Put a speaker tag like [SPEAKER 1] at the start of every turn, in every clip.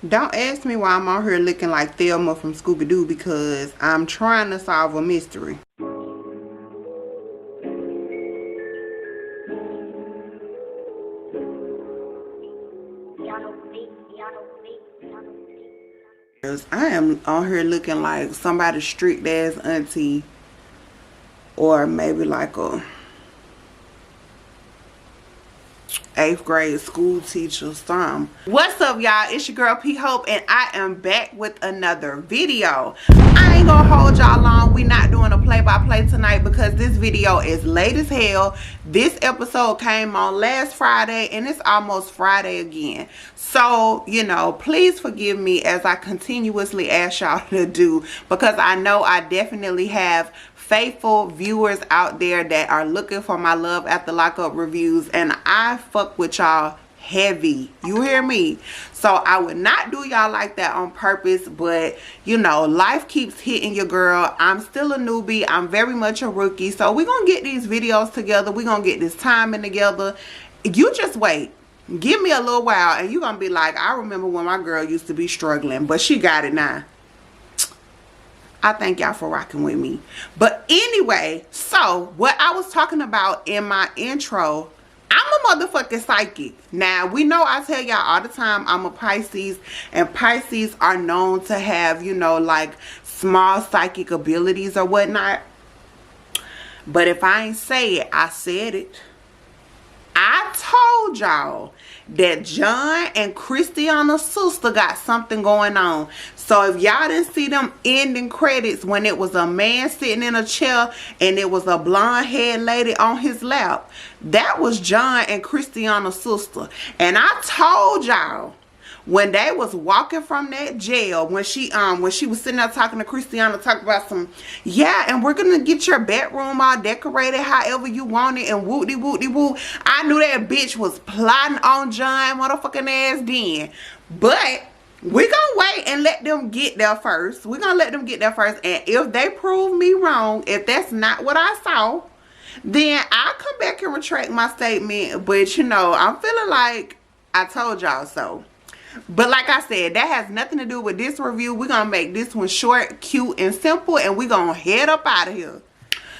[SPEAKER 1] Don't ask me why I'm on here looking like Thelma from Scooby-Doo, because I'm trying to solve a mystery. I am on here looking like somebody's strict ass auntie, or maybe like a 8th grade school teacher, something. What's up, y'all? It's your girl P Hope, and I am back with another video. I ain't gonna hold y'all long. We not doing a play-by-play tonight because this video is late as hell. This episode came on last Friday, and it's almost Friday again. So, you know, please forgive me as I continuously ask y'all to do, because I know I definitely have faithful viewers out there that are looking for my love after lockup reviews, and I fuck with y'all heavy. You hear me? So I would not do y'all like that on purpose, but you know, life keeps hitting your girl. I'm still a newbie. I'm very much a rookie. So we're gonna get these videos together. We're gonna get this timing together. You just wait. Give me a little while and you're gonna be like, I remember when my girl used to be struggling, but she got it now. I thank y'all for rocking with me. But anyway, so what I was talking about in my intro, I'm a motherfucking psychic. Now, we know I tell y'all all the time I'm a Pisces, and Pisces are known to have, you know, like small psychic abilities or whatnot. But if I ain't say it, I said it. I told y'all that John and Christiana's sister got something going on. So if y'all didn't see them ending credits when it was a man sitting in a chair and it was a blonde haired lady on his lap, that was John and Christiana's sister. And I told y'all, when they was walking from that jail, when she was sitting there talking to Christiana, talking about some, yeah, and we're gonna get your bedroom all decorated however you want it, and whoopty whoopty whoop. I knew that bitch was plotting on John motherfucking ass then. But we gonna wait and let them get there first. We're gonna let them get there first, and if they prove me wrong, if that's not what I saw, then I'll come back and retract my statement. But you know, I'm feeling like I told y'all so. But like I said, that has nothing to do with this review. We're going to make this one short, cute, and simple. And we're going to head up out of here.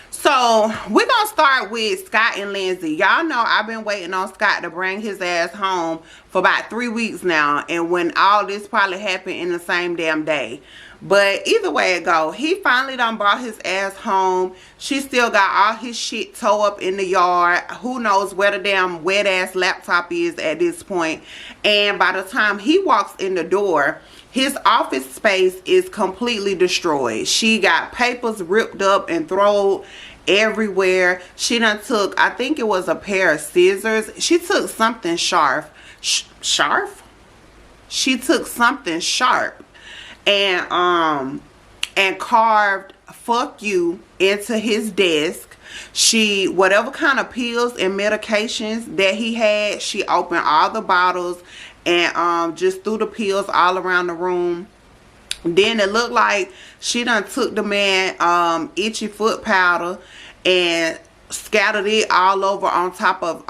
[SPEAKER 1] So, we're going to start with Scott and Lindsay. Y'all know I've been waiting on Scott to bring his ass home for about 3 weeks now. And when all this probably happened in the same damn day. But either way it go, he finally done brought his ass home. She still got all his shit towed up in the yard. Who knows where the damn wet ass laptop is at this point. And by the time he walks in the door, his office space is completely destroyed. She got papers ripped up and thrown everywhere. She done took, I think it was a pair of scissors. She took something sharp. She took something sharp and carved "fuck you" into his desk. She, whatever kind of pills and medications that he had, she opened all the bottles and just threw the pills all around the room. Then it looked like she done took the man itchy foot powder and scattered it all over on top of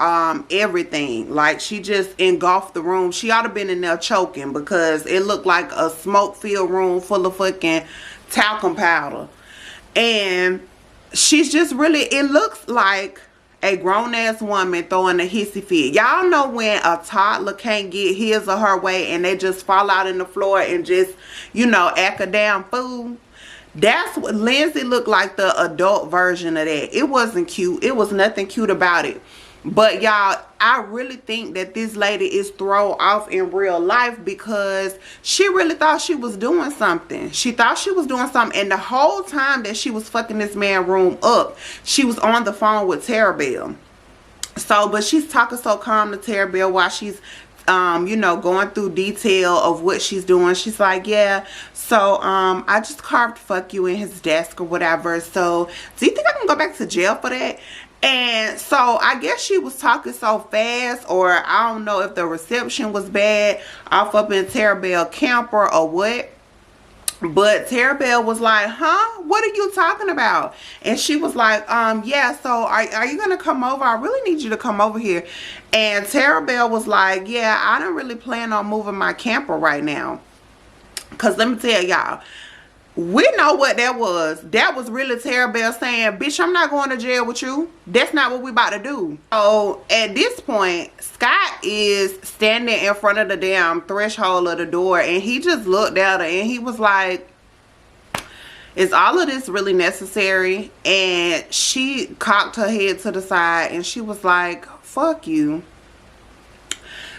[SPEAKER 1] everything. Like, she just engulfed the room. She ought to been in there choking, because it looked like a smoke filled room full of fucking talcum powder. And she's just really, it looks like a grown-ass woman throwing a hissy fit. Y'all know when a toddler can't get his or her way and they just fall out in the floor and just, you know, act a damn fool? That's what Lindsay looked like, the adult version of that. It wasn't cute. It was nothing cute about it. But y'all, I really think that this lady is thrown off in real life, because she really thought she was doing something. She thought she was doing something. And the whole time that she was fucking this man room up, she was on the phone with Terabelle. So, but she's talking so calm to Terabelle while she's you know, going through detail of what she's doing. She's like, yeah, so I just carved "fuck you" in his desk or whatever. So do you think I can go back to jail for that? And so I guess she was talking so fast, or I don't know if the reception was bad off up in Terabelle camper or what. But Tara Bell was like, huh? What are you talking about? And she was like, yeah, so are you going to come over? I really need you to come over here. And Tara Bell was like, yeah, I don't really plan on moving my camper right now. Because let me tell y'all, we know what that was. That was really Tara Bell saying, bitch, I'm not going to jail with you. That's not what we about to do. So at this point, Scott is standing in front of the damn threshold of the door, and he just looked at her and he was like, is all of this really necessary? And she cocked her head to the side and she was like, fuck you.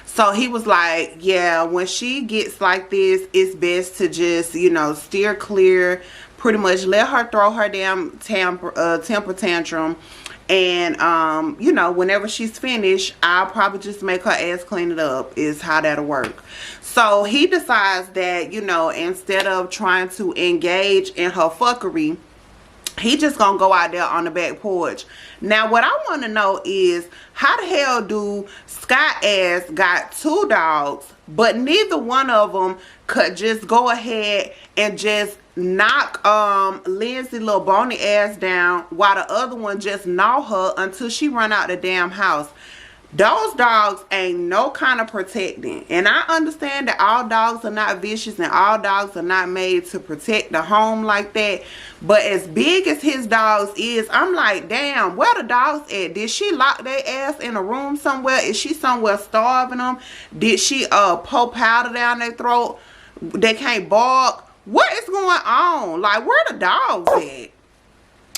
[SPEAKER 1] So he was like, yeah, when she gets like this, it's best to just, you know, steer clear. Pretty much let her throw her damn temper tantrum. And, you know, whenever she's finished, I'll probably just make her ass clean it up, is how that'll work. So he decides that, you know, instead of trying to engage in her fuckery, he just gonna go out there on the back porch. Now what I want to know is, how the hell do Scott ass got 2 dogs, but neither one of them could just go ahead and just knock Lindsay little bony ass down, while the other one just gnaw her until she run out the damn house? Those dogs ain't no kind of protecting. And I understand that all dogs are not vicious and all dogs are not made to protect the home like that. But as big as his dogs is, I'm like, damn, where the dogs at? Did she lock their ass in a room somewhere? Is she somewhere starving them? Did she pour powder down their throat? They can't bark? What is going on? Like, where the dogs at?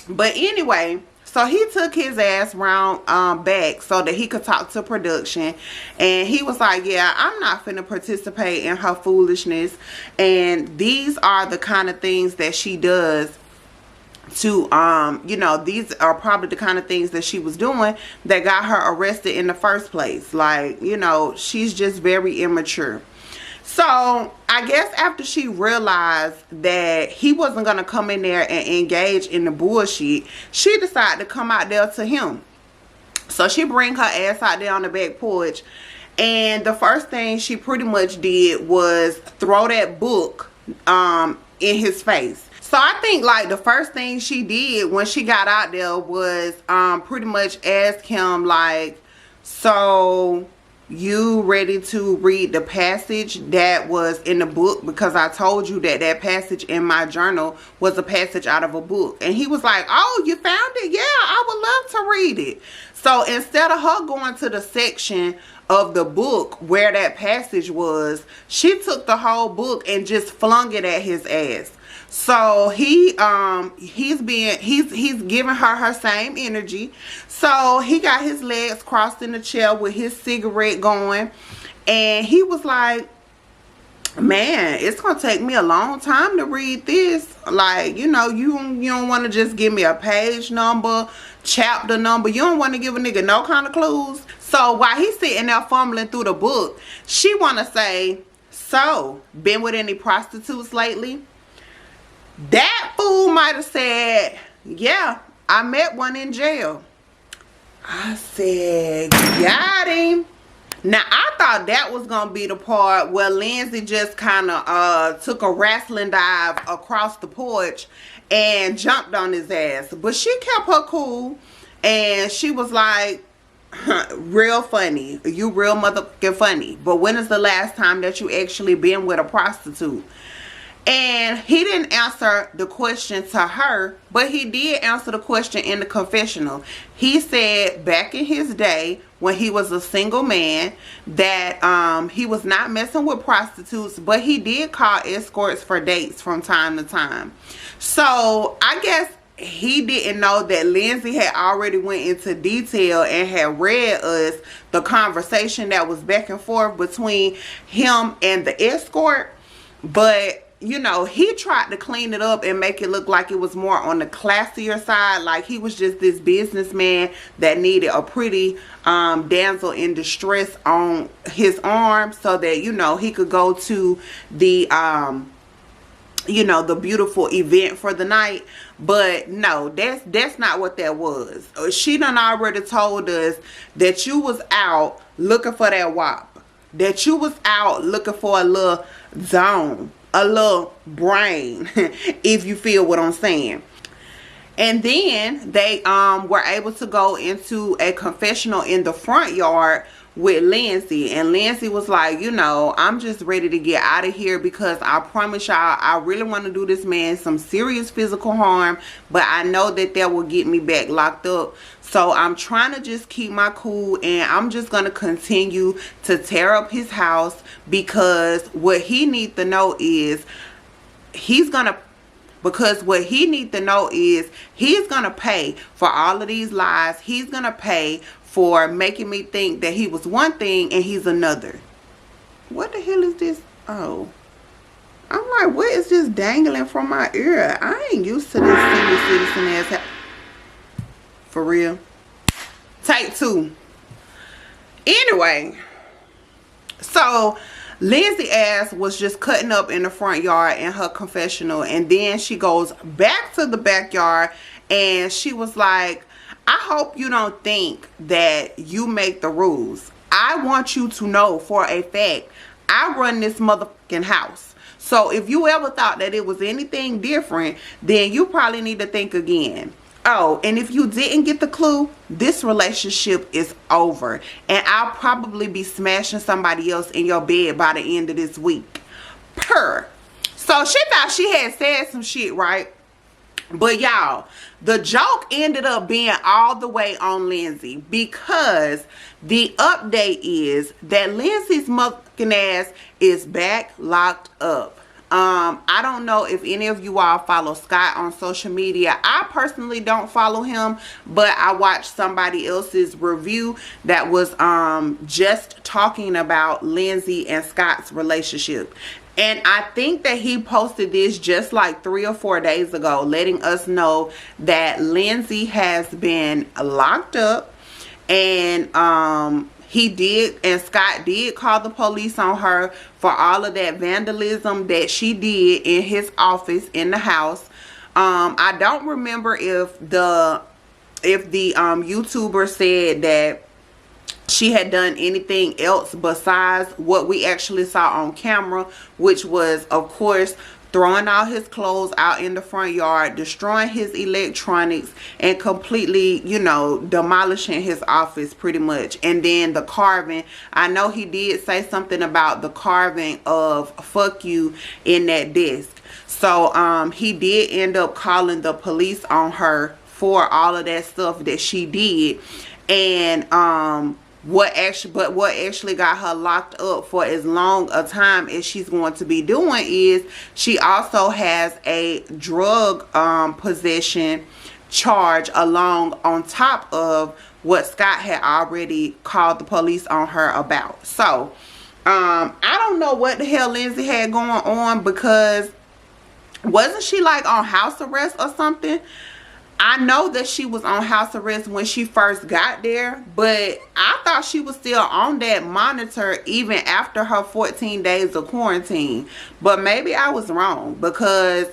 [SPEAKER 1] But anyway, so he took his ass round back so that he could talk to production. And he was like, yeah, I'm not finna participate in her foolishness. And these are the kind of things that she does to, you know, these are probably the kind of things that she was doing that got her arrested in the first place. Like, you know, she's just very immature. So I guess after she realized that he wasn't going to come in there and engage in the bullshit, she decided to come out there to him. So she bring her ass out there on the back porch, and the first thing she pretty much did was throw that book in his face. So I think like the first thing she did when she got out there was pretty much ask him like, so you ready to read the passage that was in the book? Because I told you that that passage in my journal was a passage out of a book. And he was like, oh, you found it? Yeah, I would love to read it. So instead of her going to the section of the book where that passage was, she took the whole book and just flung it at his ass. So he's giving her same energy. So he got his legs crossed in the chair with his cigarette going, and he was like, man, it's gonna take me a long time to read this. Like, you know, you don't want to just give me a page number, chapter number. You don't want to give a nigga no kind of clues. So while he's sitting there fumbling through the book, she want to say, so been with any prostitutes lately? That fool might have said, yeah, I met one in jail. I said, got him. Now, I thought that was going to be the part where Lindsay just kind of took a wrestling dive across the porch and jumped on his ass. But she kept her cool, and she was like, real funny. You real motherfucking funny. But when is the last time that you actually been with a prostitute? And he didn't answer the question to her, but he did answer the question in the confessional. He said back in his day when he was a single man that he was not messing with prostitutes, but he did call escorts for dates from time to time. So I guess he didn't know that Lindsay had already went into detail and had read us the conversation that was back and forth between him and the escort. But you know, he tried to clean it up and make it look like it was more on the classier side. Like he was just this businessman that needed a pretty damsel in distress on his arm so that, you know, he could go to the, you know, the beautiful event for the night. But no, that's not what that was. She done already told us that you was out looking for that wop. That you was out looking for a little zone. a little brain, if you feel what I'm saying. And then they were able to go into a confessional in the front yard with Lindsay. And Lindsay was like, you know, I'm just ready to get out of here because I promise y'all, I really want to do this man some serious physical harm. But I know that will get me back locked up. So I'm trying to just keep my cool, and I'm just going to continue to tear up his house, because what he needs to know is he's going to pay for all of these lies. He's going to pay for making me think that he was one thing and he's another. What the hell is this? Oh. I'm like, what is this dangling from my ear? I ain't used to this senior citizen ass. For real. Take 2. Anyway. So Lindsay ass was just cutting up in the front yard in her confessional, and then she goes back to the backyard and she was like, I hope you don't think that you make the rules. I want you to know for a fact I run this motherfucking house. So if you ever thought that it was anything different, then you probably need to think again. Oh, and if you didn't get the clue, this relationship is over. And I'll probably be smashing somebody else in your bed by the end of this week. So she thought she had said some shit, right? But y'all, the joke ended up being all the way on Lindsay, because the update is that Lindsay's motherfucking ass is back locked up. I don't know if any of you all follow Scott on social media. I personally don't follow him, but I watched somebody else's review that was just talking about Lindsay and Scott's relationship. And I think that he posted this just like 3 or 4 days ago, letting us know that Lindsay has been locked up, and Scott did call the police on her for all of that vandalism that she did in his office in the house. I don't remember if the YouTuber said that she had done anything else besides what we actually saw on camera, which was, of course, throwing all his clothes out in the front yard, destroying his electronics, and completely, you know, demolishing his office pretty much. And then the carving, I know he did say something about the carving of "fuck you" in that desk. So he did end up calling the police on her for all of that stuff that she did. And what actually got her locked up for as long a time as she's going to be doing is she also has a drug possession charge along on top of what Scott had already called the police on her about. So I don't know what the hell Lindsay had going on, because wasn't she like on house arrest or something? I know that she was on house arrest when she first got there, but I thought she was still on that monitor even after her 14 days of quarantine. But maybe I was wrong, because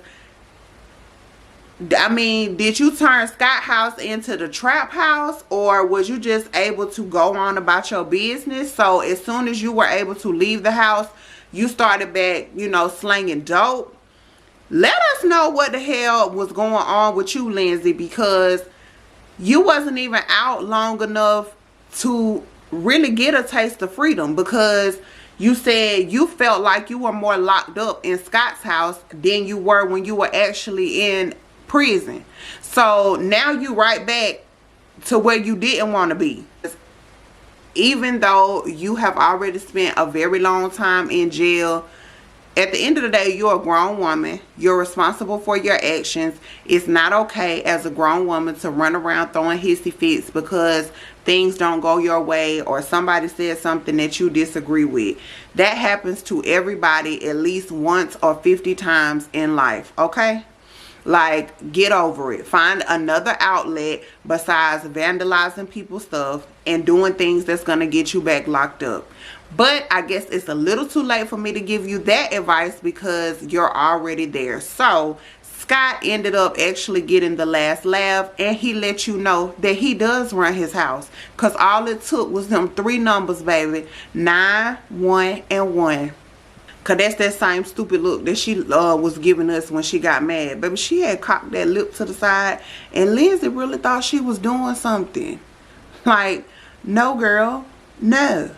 [SPEAKER 1] I mean, did you turn Scott house into the trap house, or was you just able to go on about your business? So as soon as you were able to leave the house, you started back, you know, slinging dope. Let us know what the hell was going on with you, Lindsay, because you wasn't even out long enough to really get a taste of freedom, because you said you felt like you were more locked up in Scott's house than you were when you were actually in prison. So now you right back to where you didn't want to be. Even though you have already spent a very long time in jail, at the end of the day, you're a grown woman. You're responsible for your actions. It's not okay as a grown woman to run around throwing hissy fits because things don't go your way or somebody says something that you disagree with. That happens to everybody at least once or 50 times in life, okay? Like, get over it. Find another outlet besides vandalizing people's stuff and doing things that's going to get you back locked up. But I guess it's a little too late for me to give you that advice because you're already there. So Scott ended up actually getting the last laugh, and he let you know that he does run his house, because all it took was them 3 numbers, baby. 9, 1, and 1. Cause that's that same stupid look that she was giving us when she got mad. Baby, she had cocked that lip to the side, and Lindsay really thought she was doing something. Like, no girl, no.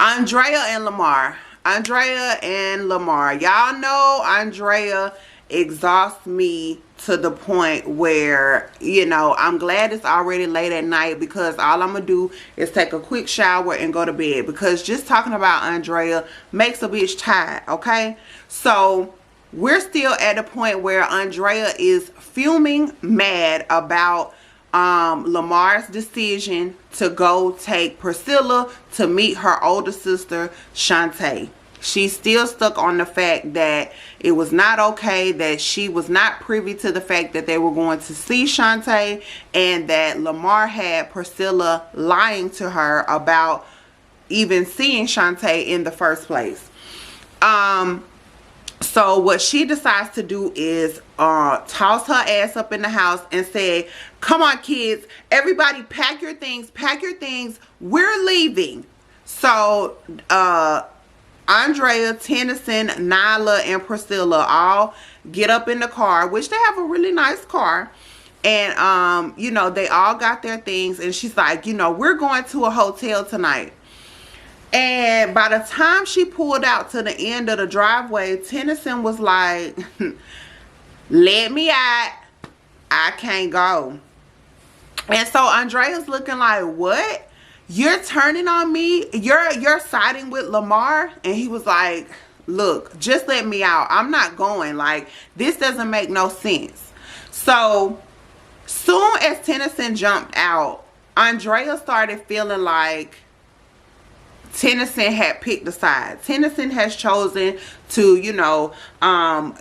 [SPEAKER 1] Andrea and Lamar. Andrea and Lamar. Y'all know Andrea exhausts me to the point where, you know, I'm glad it's already late at night, because all I'm gonna do is take a quick shower and go to bed, because just talking about Andrea makes a bitch tired. Okay, so we're still at the point where Andrea is fuming mad about Lamar's decision to go take Priscilla to meet her older sister Shantae. She's still stuck on the fact that it was not okay, that she was not privy to the fact that they were going to see Shantae, and that Lamar had Priscilla lying to her about even seeing Shantae in the first place. So what she decides to do is toss her ass up in the house and say, come on kids, everybody pack your things, we're leaving. So Andrea, Tennyson, Nyla, and Priscilla all get up in the car, which they have a really nice car. And, you know, they all got their things. And she's like, you know, we're going to a hotel tonight. And by the time she pulled out to the end of the driveway, Tennyson was like, let me out. I can't go. And so Andrea's looking like, what? You're turning on me? You're siding with Lamar? And he was like, look, just let me out. I'm not going. Like, this doesn't make no sense. So soon as Tennyson jumped out, Andrea started feeling like Tennyson had picked a side. Tennyson has chosen to, you know,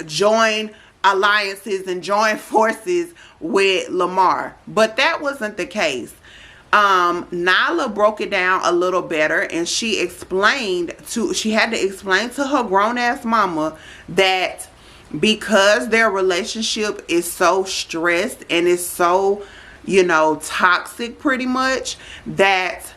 [SPEAKER 1] join alliances and join forces with Lamar. But that wasn't the case. Nyla broke it down a little better, and she had to explain to her grown-ass mama that because their relationship is so stressed and is so, you know, toxic pretty much, that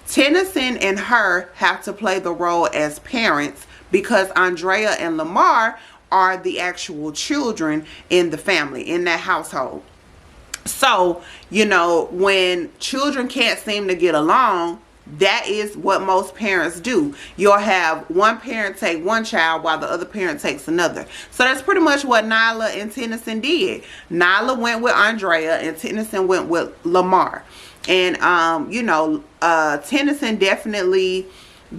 [SPEAKER 1] Tennyson and her have to play the role as parents, because Andrea and Lamar are the actual children in the family, in that household. So, you know, when children can't seem to get along, that is what most parents do. You'll have one parent take one child while the other parent takes another. So that's pretty much what Nyla and Tennyson did. Nyla went with Andrea and Tennyson went with Lamar. And, you know, Tennyson definitely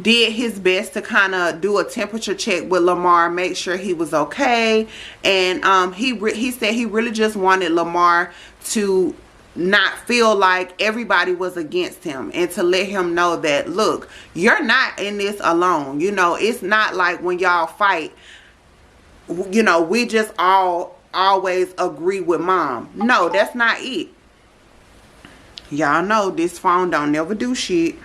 [SPEAKER 1] did his best to kind of do a temperature check with Lamar, make sure he was okay. And he said he really just wanted Lamar to not feel like everybody was against him, and to let him know that, look, you're not in this alone. You know, it's not like when y'all fight, you know, we just always agree with mom. No, that's not it. Y'all know this phone don't never do shit.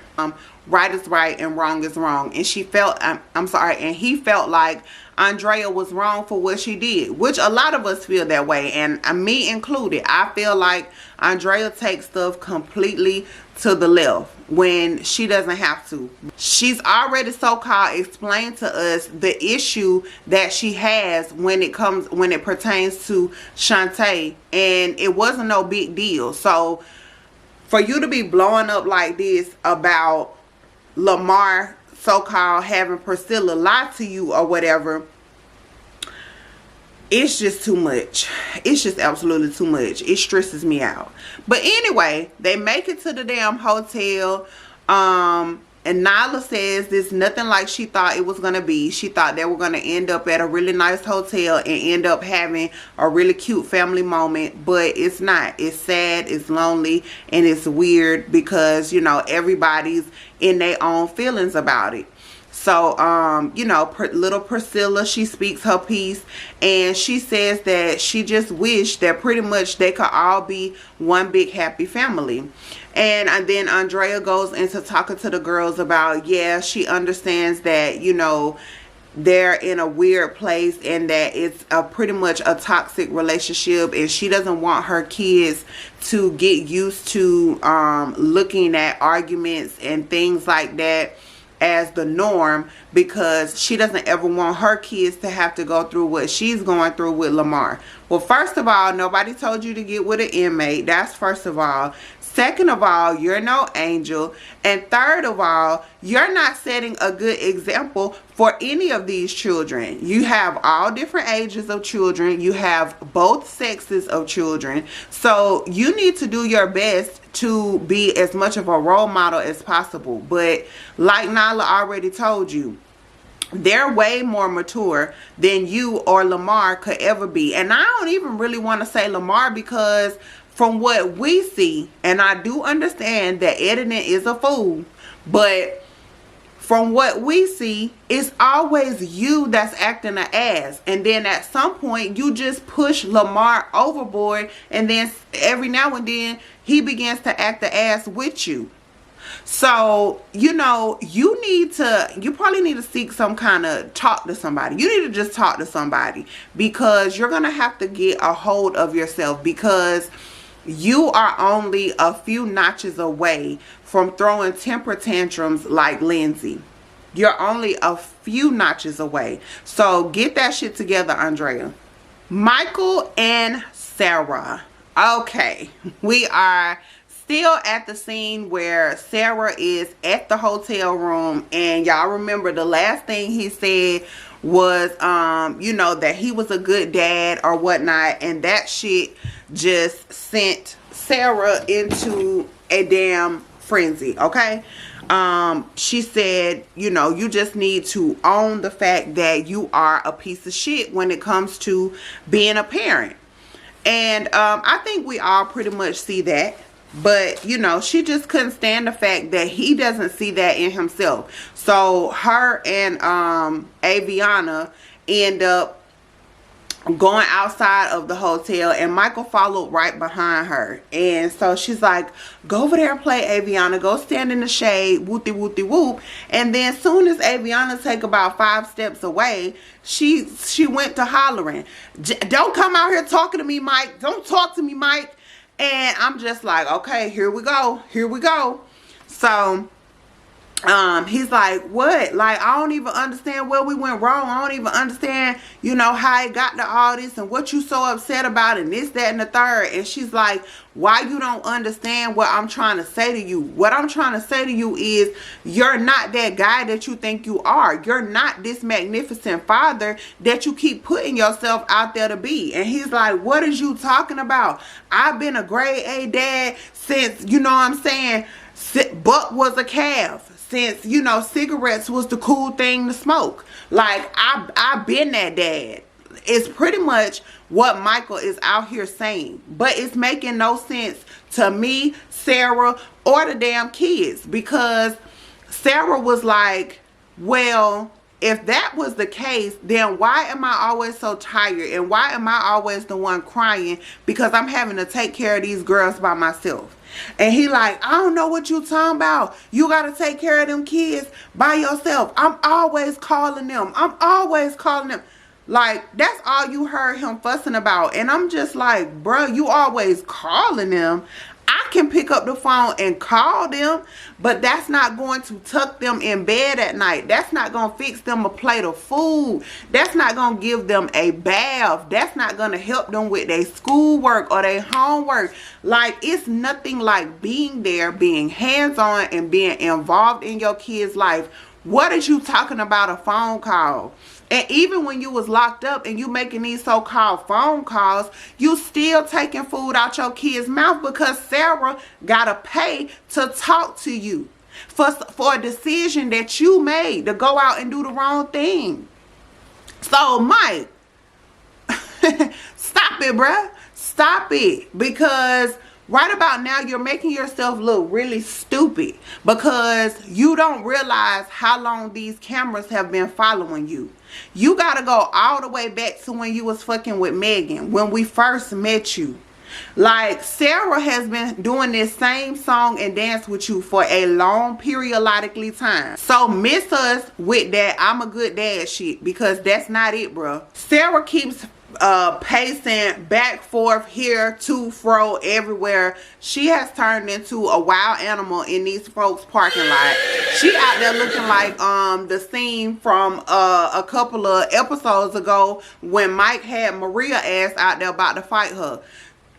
[SPEAKER 1] Right is right and wrong is wrong. And she felt, I'm sorry, and he felt like Andrea was wrong for what she did, which a lot of us feel that way, and me included. I feel like Andrea takes stuff completely to the left when she doesn't have to. She's already so-called explained to us the issue that she has when it pertains to Shantae, and it wasn't no big deal. So for you to be blowing up like this about Lamar so-called having Priscilla lie to you or whatever, it's just too much. It's just absolutely too much. It stresses me out. But anyway, they make it to the damn hotel. And Nyla says there's nothing like she thought it was going to be. She thought they were going to end up at a really nice hotel and end up having a really cute family moment. But it's not. It's sad, it's lonely, and it's weird because, you know, everybody's in their own feelings about it. So, you know, little Priscilla, she speaks her piece, and she says that she just wished that pretty much they could all be one big happy family. And then Andrea goes into talking to the girls about, yeah, she understands that, you know, they're in a weird place and that it's pretty much a toxic relationship, and she doesn't want her kids to get used to looking at arguments and things like that as the norm, because she doesn't ever want her kids to have to go through what she's going through with Lamar. Well, first of all, nobody told you to get with an inmate. That's first of all. Second of all, you're no angel. And third of all, you're not setting a good example for any of these children. You have all different ages of children. You have both sexes of children. So you need to do your best to be as much of a role model as possible. But like Nyla already told you, they're way more mature than you or Lamar could ever be. And I don't even really want to say Lamar, because from what we see, and I do understand that editing is a fool, but from what we see, it's always you that's acting an ass. And then at some point, you just push Lamar overboard, and then every now and then, he begins to act the ass with you. So, you know, you probably need to seek some kind of talk to somebody. You need to just talk to somebody, because you're going to have to get a hold of yourself, because you are only a few notches away from throwing temper tantrums like Lindsay. You're only a few notches away. So get that shit together, Andrea. Michael and Sarah. Okay, we are still at the scene where Sarah is at the hotel room, and y'all remember the last thing he said was you know, that he was a good dad or whatnot, and that shit just sent Sarah into a damn frenzy. Okay, she said, you know, you just need to own the fact that you are a piece of shit when it comes to being a parent. And I think we all pretty much see that. But, you know, she just couldn't stand the fact that he doesn't see that in himself. So her and Aviana end up going outside of the hotel, and Michael followed right behind her. And so she's like, go over there and play, Aviana. Go stand in the shade, whoopty whoopty whoop. And then soon as Aviana take about 5 steps away, she went to hollering, don't come out here talking to me, Mike. Don't talk to me, Mike. And I'm just like, okay, here we go. Here we go. So he's like, what? Like, I don't even understand where we went wrong. I don't even understand, you know, how it got to all this and what you so upset about and this, that, and the third. And she's like, why you don't understand what I'm trying to say to you? What I'm trying to say to you is, you're not that guy that you think you are. You're not this magnificent father that you keep putting yourself out there to be. And he's like, what is you talking about? I've been a grade A dad since, you know what I'm saying, Buck was a calf. Since, you know, cigarettes was the cool thing to smoke. Like, I've been that dad. It's pretty much what Michael is out here saying. But it's making no sense to me, Sarah, or the damn kids. Because Sarah was like, well, if that was the case, then why am I always so tired? And why am I always the one crying? Because I'm having to take care of these girls by myself. And he like, I don't know what you talking about. You got to take care of them kids by yourself. I'm always calling them. I'm always calling them. Like, that's all you heard him fussing about. And I'm just like, bro, you always calling them. I can pick up the phone and call them, but that's not going to tuck them in bed at night. That's not going to fix them a plate of food. That's not going to give them a bath. That's not going to help them with their schoolwork or their homework. Like, it's nothing like being there, being hands-on, and being involved in your kid's life. What is you talking about a phone call? And even when you was locked up and you making these so-called phone calls, you still taking food out your kid's mouth because Sarah got to pay to talk to you for a decision that you made to go out and do the wrong thing. So, Mike, stop it, bruh. Stop it. Because right about now, you're making yourself look really stupid because you don't realize how long these cameras have been following you. You got to go all the way back to when you was fucking with Megan, when we first met you. Like, Sarah has been doing this same song and dance with you for a long periodically time. So miss us with that I'm a good dad shit, because that's not it, bro. Sarah keeps pacing back, forth, here, to, fro, everywhere. She has turned into a wild animal in these folks' parking lot. She out there looking like the scene from a couple of episodes ago when Mike had Maria ass out there about to fight her.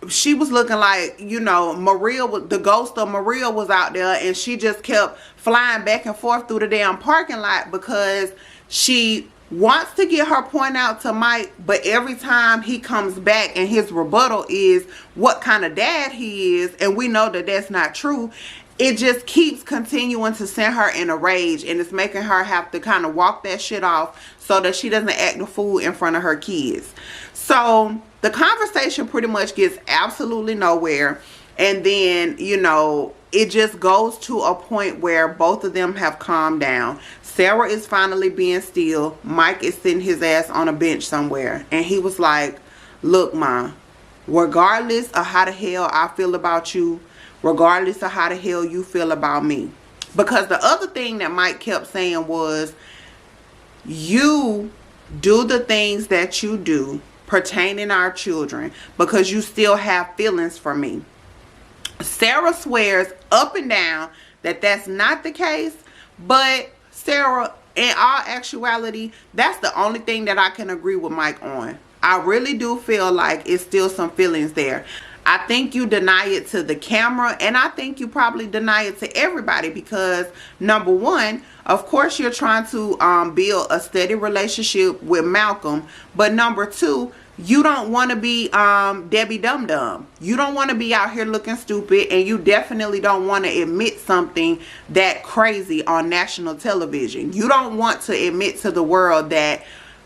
[SPEAKER 1] She was looking like, you know, Maria was, the ghost of Maria was out there, and she just kept flying back and forth through the damn parking lot because she wants to get her point out to Mike, but every time he comes back and his rebuttal is what kind of dad he is, and we know that that's not true, it just keeps continuing to send her in a rage, and it's making her have to kind of walk that shit off so that she doesn't act a fool in front of her kids. So the conversation pretty much gets absolutely nowhere, and then, you know, it just goes to a point where both of them have calmed down. Sarah is finally being still. Mike is sitting his ass on a bench somewhere, and he was like, look, Ma, regardless of how the hell I feel about you, regardless of how the hell you feel about me, because the other thing that Mike kept saying was, you do the things that you do pertaining our children because you still have feelings for me. Sarah swears up and down that that's not the case, but Sarah, in all actuality, that's the only thing that I can agree with Mike on. I really do feel like it's still some feelings there. I think you deny it to the camera, and I think you probably deny it to everybody because, number one, of course you're trying to build a steady relationship with Malcolm, but number two, you don't want to be Debbie Dum Dum. You don't want to be out here looking stupid, and you definitely don't want to admit something that crazy on national television. You don't want to admit to the world that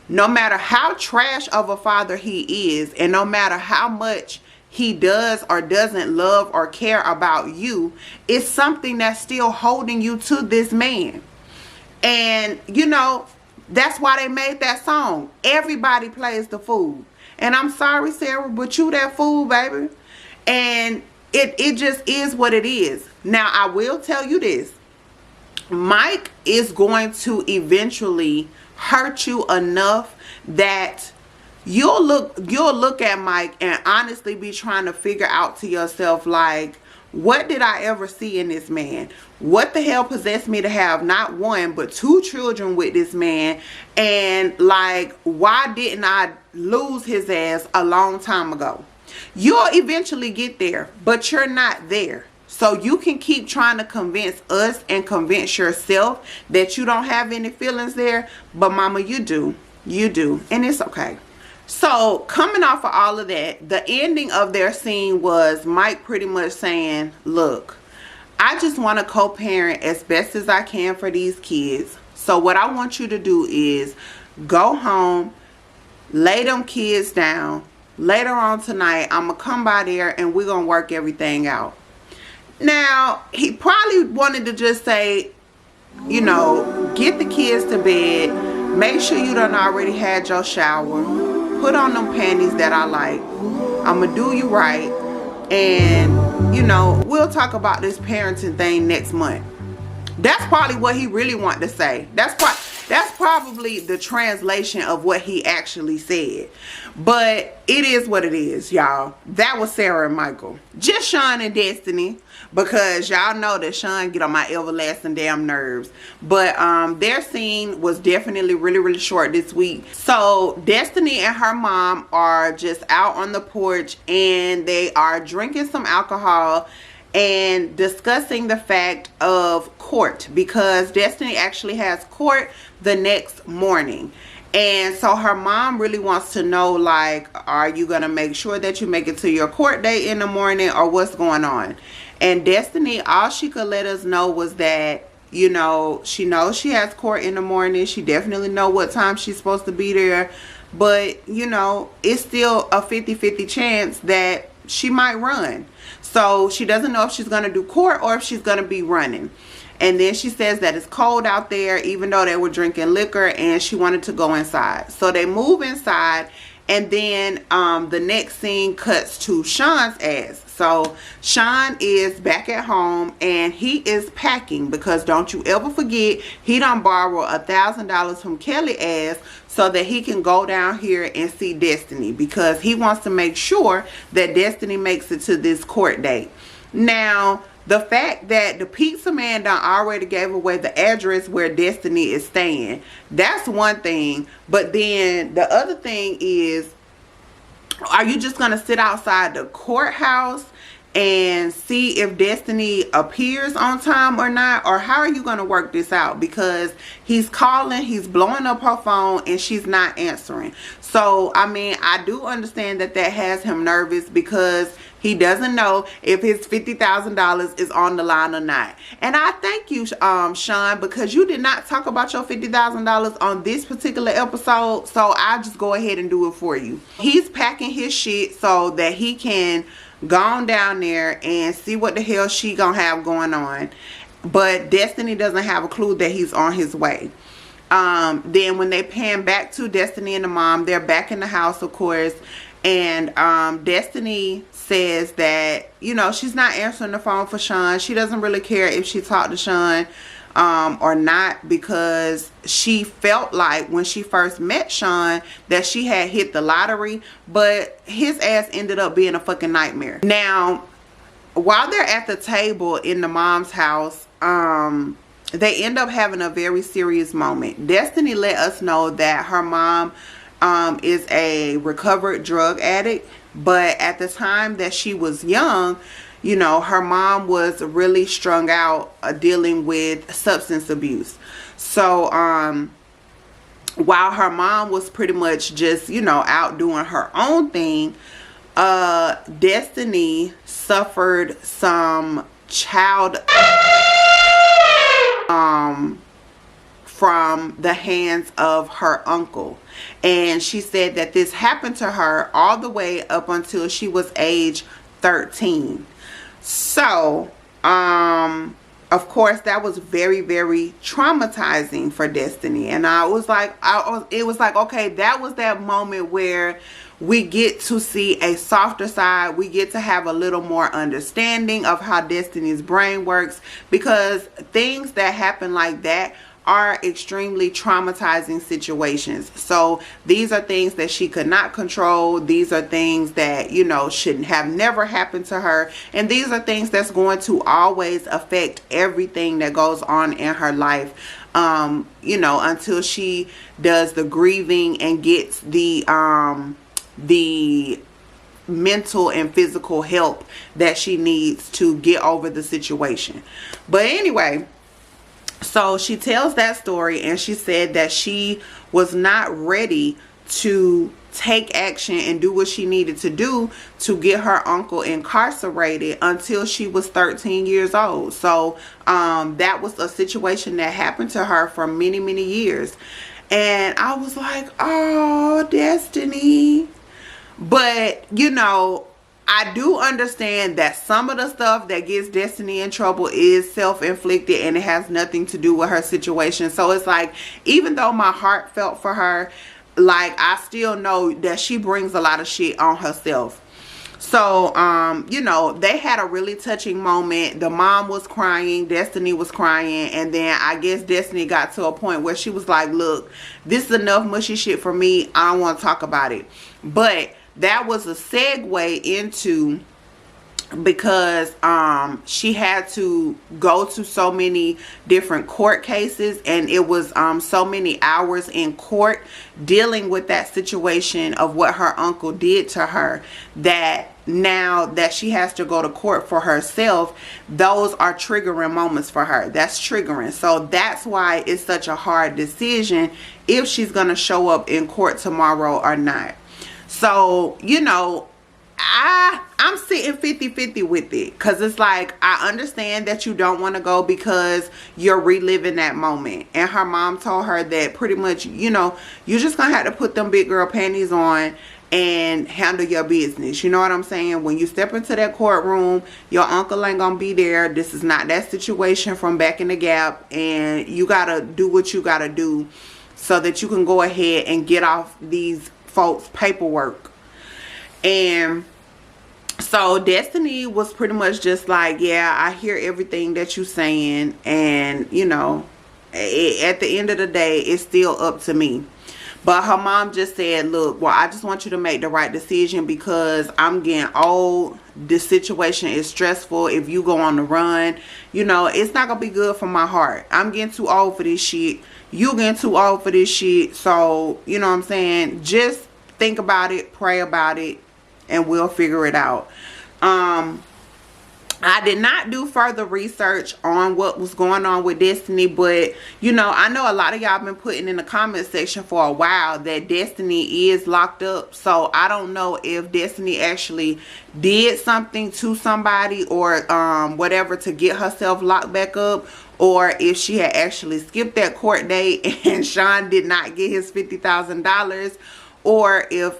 [SPEAKER 1] no matter how trash of a father he is, and no matter how much he does or doesn't love or care about you, it's something that's still holding you to this man. And, you know, that's why they made that song. Everybody plays the fool. And I'm sorry, Sarah, but you that fool, baby. And it just is what it is. Now, I will tell you this. Mike is going to eventually hurt you enough that you'll look at Mike and honestly be trying to figure out to yourself, like, what did I ever see in this man? What the hell possessed me to have not one but two children with this man? And like, why didn't I lose his ass a long time ago? You'll eventually get there, but you're not there. So you can keep trying to convince us and convince yourself that you don't have any feelings there, but mama, you do. You do, and it's okay. So coming off of all of that, the ending of their scene was Mike pretty much saying, look, I just want to co-parent as best as I can for these kids. So what I want you to do is go home, lay them kids down. Later on tonight, I'm going to come by there and we're going to work everything out. Now, he probably wanted to just say, you know, get the kids to bed. Make sure you done already had your shower. Put on them panties that I like. I'm going to do you right. And, you know, we'll talk about this parenting thing next month. That's probably what he really wanted to say. That's probably the translation of what he actually said. But it is what it is, y'all. That was Sarah and Michael. Just Sean and Destiny, because y'all know that Sean get on my everlasting damn nerves. But their scene was definitely really short this week. So Destiny and her mom are just out on the porch, and they are drinking some alcohol and discussing the fact of court, because Destiny actually has court the next morning. And so her mom really wants to know, like, are you gonna make sure that you make it to your court date in the morning, or what's going on? And Destiny, all she could let us know was that, you know, she knows she has court in the morning. She definitely know what time she's supposed to be there, but, you know, it's still a 50-50 chance that she might run. So she doesn't know if she's going to do court or if she's going to be running. And then she says that it's cold out there, even though they were drinking liquor, and she wanted to go inside. So they move inside, And then the next scene cuts to Sean's ass. So Sean is back at home and he is packing, because don't you ever forget, he done borrow $1,000 from Kelly ass so that he can go down here and see Destiny, because he wants to make sure that Destiny makes it to this court date. Now, the fact that the pizza man done already gave away the address where Destiny is staying, that's one thing. But then the other thing is, are you just going to sit outside the courthouse and see if Destiny appears on time or not? Or how are you going to work this out? Because he's calling, he's blowing up her phone, and she's not answering. So, I mean, I do understand that that has him nervous, because he doesn't know if his $50,000 is on the line or not. And I thank you, Sean, because you did not talk about your $50,000 on this particular episode. So I'll just go ahead and do it for you. He's packing his shit so that he can go on down there and see what the hell she gonna have going on. But Destiny doesn't have a clue that he's on his way. Then when they pan back to Destiny and the mom, they're back in the house, of course. And Destiny says that, you know, she's not answering the phone for Sean. She doesn't really care if she talked to Sean or not, because she felt like when she first met Sean that she had hit the lottery, but his ass ended up being a fucking nightmare. Now, while they're at the table in the mom's house, they end up having a very serious moment. Destiny let us know that her mom is a recovered drug addict, but at the time that she was young, you know, her mom was really strung out dealing with substance abuse. So while her mom was pretty much just, you know, out doing her own thing, Destiny suffered some child from the hands of her uncle. And she said that this happened to her all the way up until she was age 13. So, of course, that was very, very traumatizing for Destiny. And it was like, okay, that was that moment where we get to see a softer side. We get to have a little more understanding of how Destiny's brain works, because things that happen like that are extremely traumatizing situations. So these are things that she could not control. These are things that, you know, shouldn't have never happened to her. And these are things that's going to always affect everything that goes on in her life, you know, until she does the grieving and gets the mental and physical help that she needs to get over the situation. But anyway, so she tells that story, and she said that she was not ready to take action and do what she needed to do to get her uncle incarcerated until she was 13 years old. So that was a situation that happened to her for many, many years. And I was like, oh, Destiny. But, you know, I do understand that some of the stuff that gets Destiny in trouble is self-inflicted, and it has nothing to do with her situation. So it's like, even though my heart felt for her, like, I still know that she brings a lot of shit on herself. So, you know, they had a really touching moment. The mom was crying, Destiny was crying, and then I guess Destiny got to a point where she was like, look, this is enough mushy shit for me. I don't want to talk about it. But that was a segue into, because she had to go to so many different court cases, and it was so many hours in court dealing with that situation of what her uncle did to her, that now that she has to go to court for herself, those are triggering moments for her. That's triggering. So that's why it's such a hard decision if she's going to show up in court tomorrow or not. So, you know, I'm sitting 50-50 with it, because it's like, I understand that you don't want to go because you're reliving that moment. And her mom told her that pretty much, you know, you're just gonna have to put them big girl panties on and handle your business. You know what I'm saying? When you step into that courtroom, your uncle ain't gonna be there. This is not that situation from back in the Gap, and you gotta do what you gotta do so that you can go ahead and get off these folks' paperwork. And so Destiny was pretty much just like, yeah, I hear everything that you're saying, and you know, at the end of the day, it's still up to me. But her mom just said, look, well, I just want you to make the right decision because I'm getting old. This situation is stressful. If you go on the run, you know, it's not going to be good for my heart. I'm getting too old for this shit. You getting too old for this shit. So, you know what I'm saying? Just think about it, pray about it, and we'll figure it out. I did not do further research on what was going on with Destiny, but you know, I know a lot of y'all been putting in the comment section for a while that Destiny is locked up. So I don't know if Destiny actually did something to somebody or whatever to get herself locked back up, or if she had actually skipped that court date and Sean did not get his $50,000, or if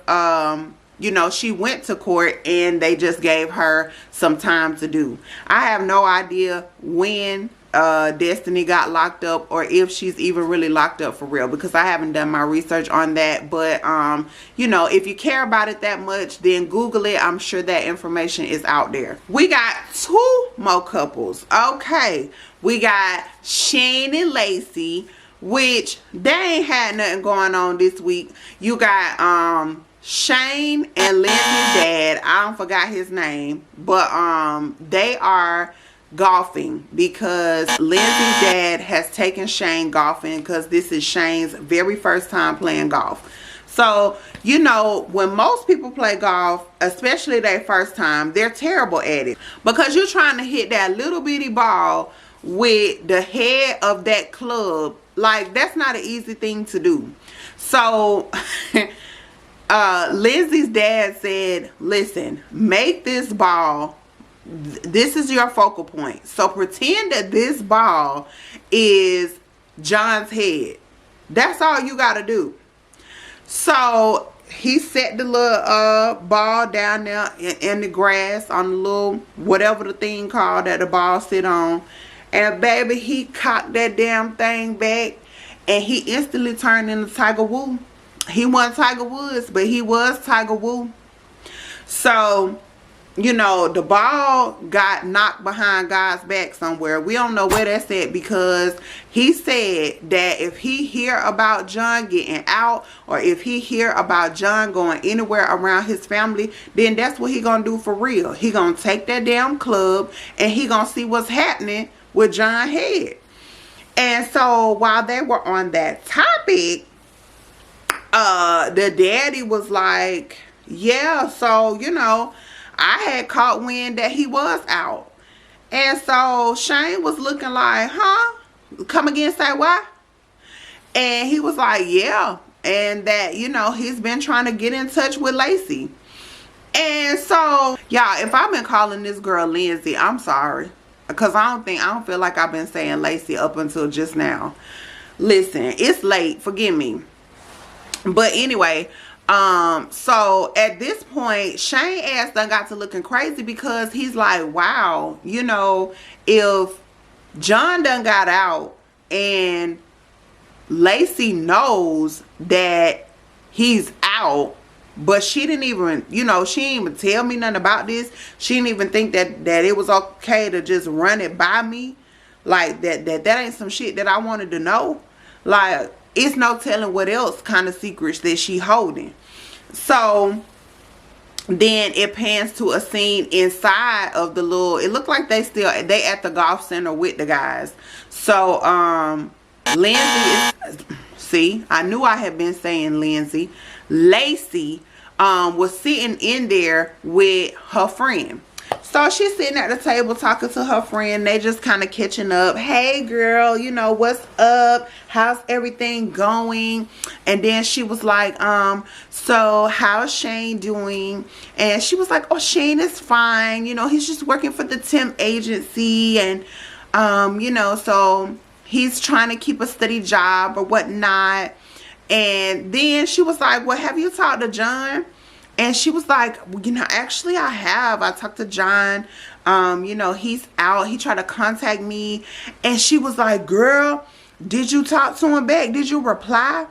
[SPEAKER 1] you know, she went to court and they just gave her some time to do. I have no idea when Destiny got locked up, or if she's even really locked up for real, because I haven't done my research on that. But you know, if you care about it that much, then Google it. I'm sure that information is out there. We got 2 more couples. Okay, we got Shane and Lacey, which they ain't had nothing going on this week. You got Shane and Lindsay's dad, I don't forgot his name, but they are golfing because Lindsay's dad has taken Shane golfing because this is Shane's very first time playing golf. So, you know, when most people play golf, especially their first time, they're terrible at it because you're trying to hit that little bitty ball with the head of that club. Like, that's not an easy thing to do. So Lindsay's dad said, listen, make this ball, this is your focal point. So pretend that this ball is John's head. That's all you got to do. So he set the little ball down there in the grass on the little, whatever the thing called that the ball sit on. And baby, he cocked that damn thing back and he instantly turned into Tiger Woods. He wasn't Tiger Woods, but he was Tiger Woo. So, you know, the ball got knocked behind God's back somewhere. We don't know where that's at, because he said that if he hear about John getting out, or if he hear about John going anywhere around his family, then that's what he gonna do for real. He gonna take that damn club and he gonna see what's happening with John's head. And so while they were on that topic, the daddy was like, yeah, so, you know, I had caught wind that he was out. And so Shane was looking like, huh? Come again, say why? And he was like, yeah. And that, you know, he's been trying to get in touch with Lacey. And so, y'all, if I've been calling this girl Lindsay, I'm sorry. Because I don't feel like I've been saying Lacey up until just now. Listen, it's late. Forgive me. But anyway, so at this point, Shane ass done got to looking crazy, because he's like, wow, you know, if John done got out and Lacey knows that he's out, but she didn't even, you know, she didn't even tell me nothing about this. She didn't even think that it was okay to just run it by me. Like, that ain't some shit that I wanted to know. Like, it's no telling what else kind of secrets that she holding. So then it pans to a scene inside of the little, it looked like they at the golf center with the guys. So Lindsay is, see, I knew I had been saying Lindsay. Lacey was sitting in there with her friend. So she's sitting at the table talking to her friend. They just kind of catching up. Hey girl, you know, what's up? How's everything going? And then she was like, so how's Shane doing? And she was like, oh, Shane is fine. You know, he's just working for the temp agency. And, you know, so he's trying to keep a steady job or whatnot. And then she was like, well, have you talked to John? And she was like, well, you know, actually I have. I talked to John. You know, he's out. He tried to contact me. And she was like, girl, did you talk to him back? Did you reply?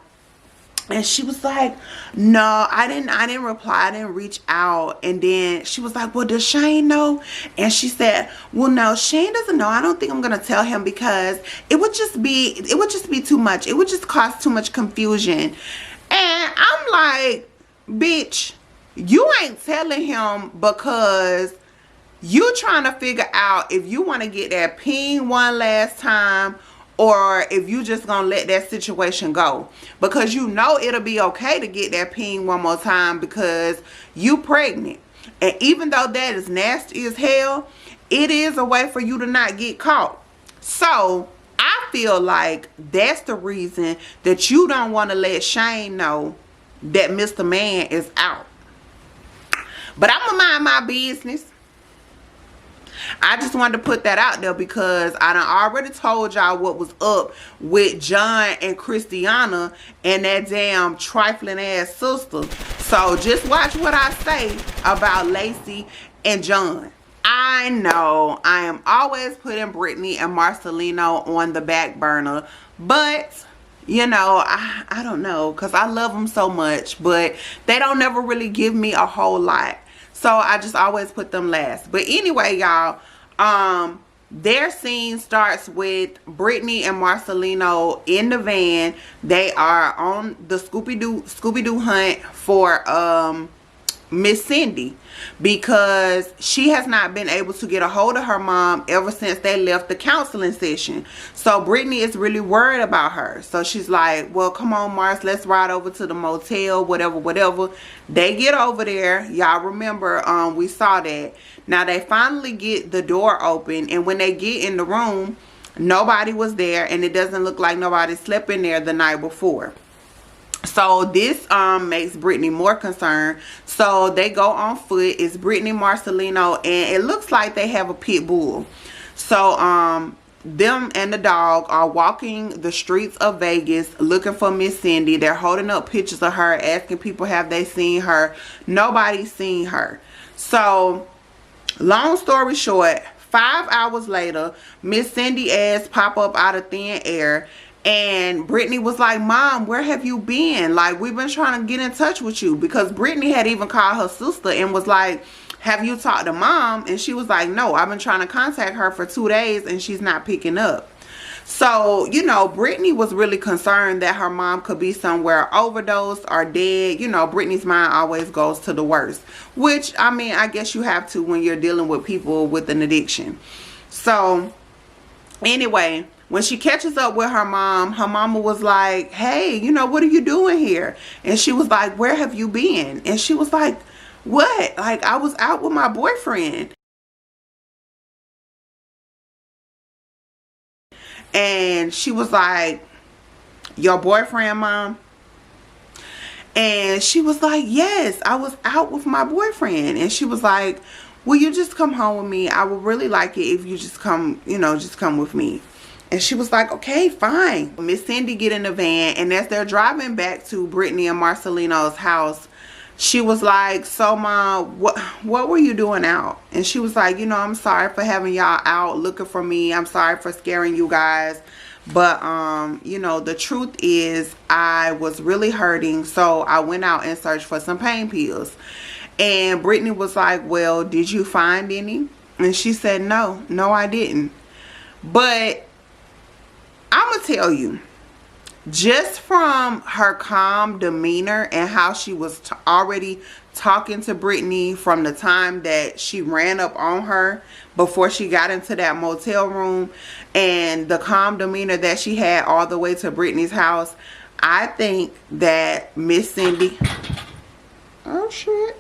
[SPEAKER 1] And she was like, no, I didn't reply, I didn't reach out. And then she was like, well, does Shane know? And she said, well, no, Shane doesn't know. I don't think I'm gonna tell him because it would just be too much. It would just cause too much confusion. And I'm like, bitch, you ain't telling him because you trying to figure out if you want to get that ping one last time, or if you just gonna let that situation go, because you know it'll be okay to get that ping one more time because you pregnant. And even though that is nasty as hell, it is a way for you to not get caught. So I feel like that's the reason that you don't want to let Shane know that Mr. Man is out. But I'm gonna mind my business. I just wanted to put that out there because I done already told y'all what was up with John and Christiana and that damn trifling ass sister. So just watch what I say about Lacey and John. I know I am always putting Brittany and Marcelino on the back burner, but you know, I don't know, because I love them so much, but they don't never really give me a whole lot. So I just always put them last. But anyway, y'all, their scene starts with Brittany and Marcelino in the van. They are on the Scooby-Doo hunt for Miss Cindy, because she has not been able to get a hold of her mom ever since they left the counseling session. So Brittany is really worried about her. So she's like, well, come on, Mars, let's ride over to the motel, whatever. They get over there. Y'all remember, we saw that. Now they finally get the door open, and when they get in the room, nobody was there, and it doesn't look like nobody slept in there the night before. So this makes Brittany more concerned. So they go on foot. It's Brittany, Marcelino, and it looks like they have a pit bull. So them and the dog are walking the streets of Vegas looking for Miss Cindy. They're holding up pictures of her, asking people have they seen her. Nobody's seen her. So long story short, 5 hours later, Miss Cindy ass pop up out of thin air. And Brittany was like, Mom, where have you been? Like, we've been trying to get in touch with you. Because Brittany had even called her sister and was like, have you talked to Mom? And she was like, no, I've been trying to contact her for 2 days and she's not picking up. So, you know, Brittany was really concerned that her mom could be somewhere overdosed or dead. You know, Brittany's mind always goes to the worst. Which, I mean, I guess you have to when you're dealing with people with an addiction. So, anyway, when she catches up with her mama was like, hey, you know, what are you doing here? And she was like, where have you been? And she was like, what? Like, I was out with my boyfriend. And she was like, your boyfriend, Mom? And she was like, yes, I was out with my boyfriend. And she was like, will you just come home with me? I would really like it if you just come, you know, just come with me. And she was like, okay, fine. Miss Cindy get in the van, and as they're driving back to Brittany and Marcelino's house, she was like, so Mom, what were you doing out? And she was like, you know, I'm sorry for having y'all out looking for me. I'm sorry for scaring you guys. But, you know, the truth is I was really hurting. So I went out and searched for some pain pills. And Brittany was like, well, did you find any? And she said, no, I didn't. But I'm going to tell you, just from her calm demeanor and how she was already talking to Brittany from the time that she ran up on her before she got into that motel room, and the calm demeanor that she had all the way to Brittany's house, I think that Miss Cindy, oh shit,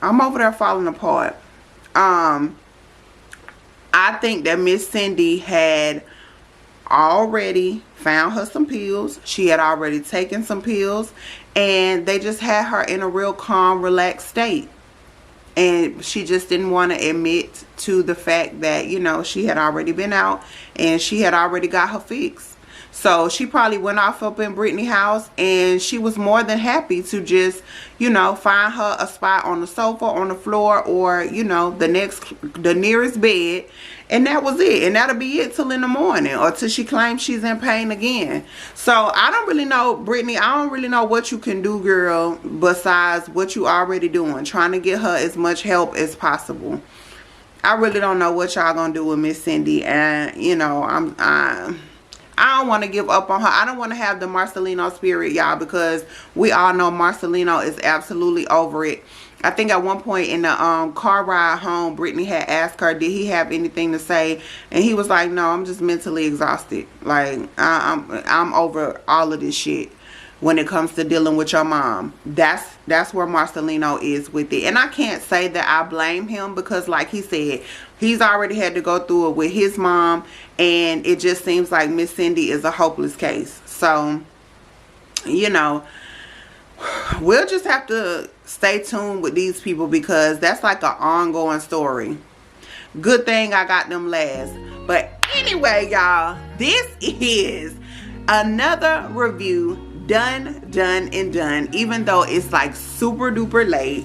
[SPEAKER 1] I'm over there falling apart. I think that Miss Cindy had already found her some pills. She had already taken some pills, and they just had her in a real calm, relaxed state. And she just didn't want to admit to the fact that, you know, she had already been out and she had already got her fix. So she probably went off up in Brittany's house, and she was more than happy to just, you know, find her a spot on the sofa, on the floor, or, you know, the nearest bed. And that was it. And that'll be it till in the morning, or till she claims she's in pain again. So I don't really know, Brittany, I don't really know what you can do, girl, besides what you already doing, trying to get her as much help as possible. I really don't know what y'all gonna do with Miss Cindy. And, you know, I don't want to give up on her. I don't want to have the Marcelino spirit, y'all, because we all know Marcelino is absolutely over it. I think at one point in the car ride home, Brittany had asked her, did he have anything to say? And he was like, no, I'm just mentally exhausted. Like, I'm over all of this shit when it comes to dealing with your mom. That's where Marcelino is with it. And I can't say that I blame him, because like he said, he's already had to go through it with his mom. And it just seems like Miss Cindy is a hopeless case. So, you know, we'll just have to stay tuned with these people, because that's like an ongoing story. Good thing I got them last. But anyway, y'all, this is another review done and done, even though it's like super duper late.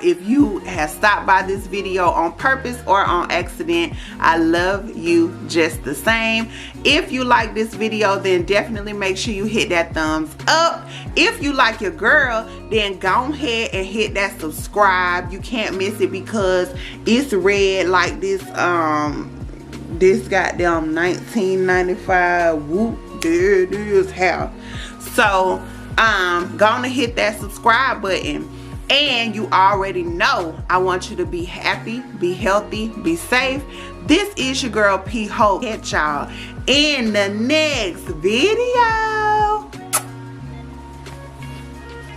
[SPEAKER 1] If you have stopped by this video on purpose or on accident, I love you just the same. If you like this video, then definitely make sure you hit that thumbs up. If you like your girl, then go ahead and hit that subscribe. You can't miss it, because it's red like this this goddamn 1995 whoop, there it is how. So go on and hit that subscribe button. And you already know I want you to be happy, be healthy, be safe. This is your girl P Hope. Catch y'all in the next video.